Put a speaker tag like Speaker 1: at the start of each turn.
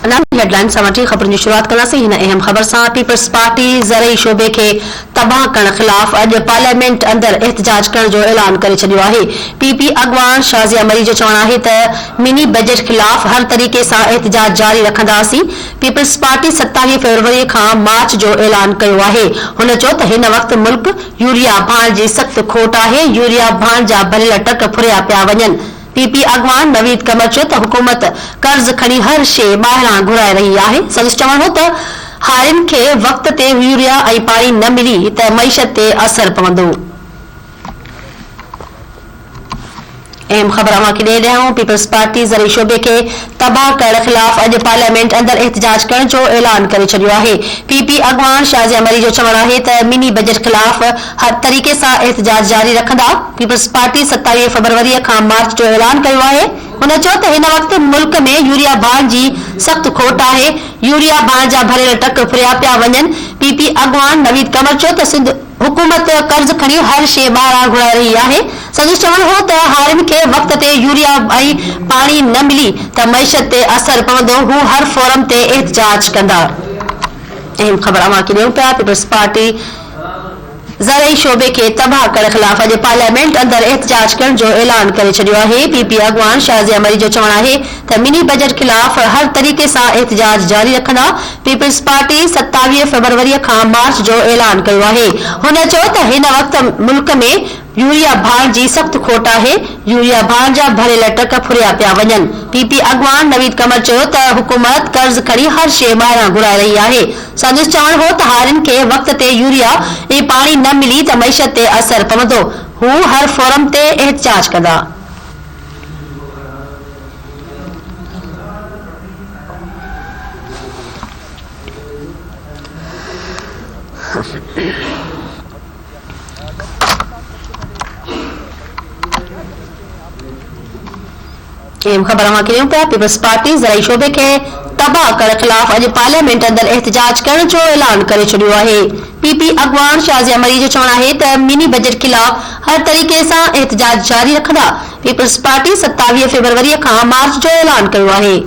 Speaker 1: Headline सां वठी ख़बरुनि जी शुरूआत कंदासीं। हिन अहम ख़बर सां पीपल्स पार्टी ज़रई शोबे खे तबाह करण ख़िलाफ़ अॼु पार्लियामेंट अंदरि एहतजाज करण जो ऐलान करे छॾियो आहे। पीपी अॻवान शाज़िया मरी जो चवणु आहे त मिनी बजट ख़िलाफ़ हर तरीक़े सां एहतजाज जारी रखंदासीं। पीपल्स पार्टी 27 फरवरी खां मार्च जो ऐलान कयो आहे। हुन चयो त हिन वक़्तु मुल्क यूरिया भाण जी सख़्त खोट आहे। यूरिया भाण जा भरियल टक फुरिया पिया वञनि। पीपी अॻवान नवीद कमर चयो त हुकूमत कर्ज़ खणी हर शइ ॿाहिरां घुराए रही आहे। संदसि चवणु हो त हारियुनि खे वक़्त ते यूरिया ऐं पाणी न मिली त मईशत ते असर पवंदो। अहम ख़बर अवां खे ॾेई रहिया आहियूं। पीपल्स पार्टी ज़रई शोबे खे तबाह करण ख़िलाफ़ अॼु पार्लियामेंट अंदरि एहतजाज करण जो ऐलान करे छॾियो आहे। पीपी अॻवान शाज़िया मरी जो चवणु आहे त मिनी बजट ख़िलाफ़ हर तरीक़े सां एहतजाज जारी रखंदा। पीपल्स पार्टी 27 फरवरी खां मार्च जो ऐलान कयो आहे। हुन चयो त हिन वक़्तु मुल्क में यूरिया भाण जी सख़्त खोट आहे। यूरिया भाण जा भरियल टक फुरिया पिया वञनि। पीपी अॻवान नवीद कमर चयो त सिंध हुकूमत कर्ज़ खणी हर शइ ॿाहिरां घुराए रही आहे। संदसि चवणु हो त हारियुनि खे वक़्त ते यूरिया ऐं पाणी न मिली त मईशत ते असर पवंदो। हू हर फोरम ते एहतजाज कंदा। अहम ख़बर अवां खे ॾियूं पिया। पीपल्स पार्टी ज़रई शोबे खे तबाह करण ख़िलाफ़ अॼु पार्लियामेंट अंदरि एहतजाज करण जो ऐलान करे छॾियो आहे। पीपी अॻवान शाज़िया मरी जो चवणु आहे त मिनी बजट ख़िलाफ़ हर तरीक़े सां एहतजाज जारी रखंदा। पीपल्स पार्टी 27 फरवरी खां मार्च जो ऐलान कयो आहे। हुन चयो त हिन वक़्तु मुल्क में यूरिया भाण जी सख़्त खोट आहे। यूरिया भाण जा भरियल टक फुरिया पिया वञनि। पीपी अॻवान नवीद कमर चयो त हुकूमत कर्ज़ खणी हर शइ ॿाहिरां घुराए रही आहे। संदसि चवणु हो त हारियुनि खे वक़्त ते यूरिया ऐं पाणी न मिली त मईशत ते असर पवंदो। हू हर फोरम ते एहतजाज कंदा। अहम ख़बर अवां खे ॾियूं पिया। पीपल्स पार्टी ज़रई शोबे खे तबाह करण ख़िलाफ़ अॼु पार्लियामेंट अंदरि एहतजाज करण जो ऐलान करे छॾियो आहे। पीपी अॻवान शाज़िया मरी जो चवणु आहे त मिनी बजट ख़िलाफ़ हर तरीक़े सां एहतजाज जारी रखंदा। पीपल्स पार्टी 27 फरवरी खां मार्च जो ऐलान कयो आहे।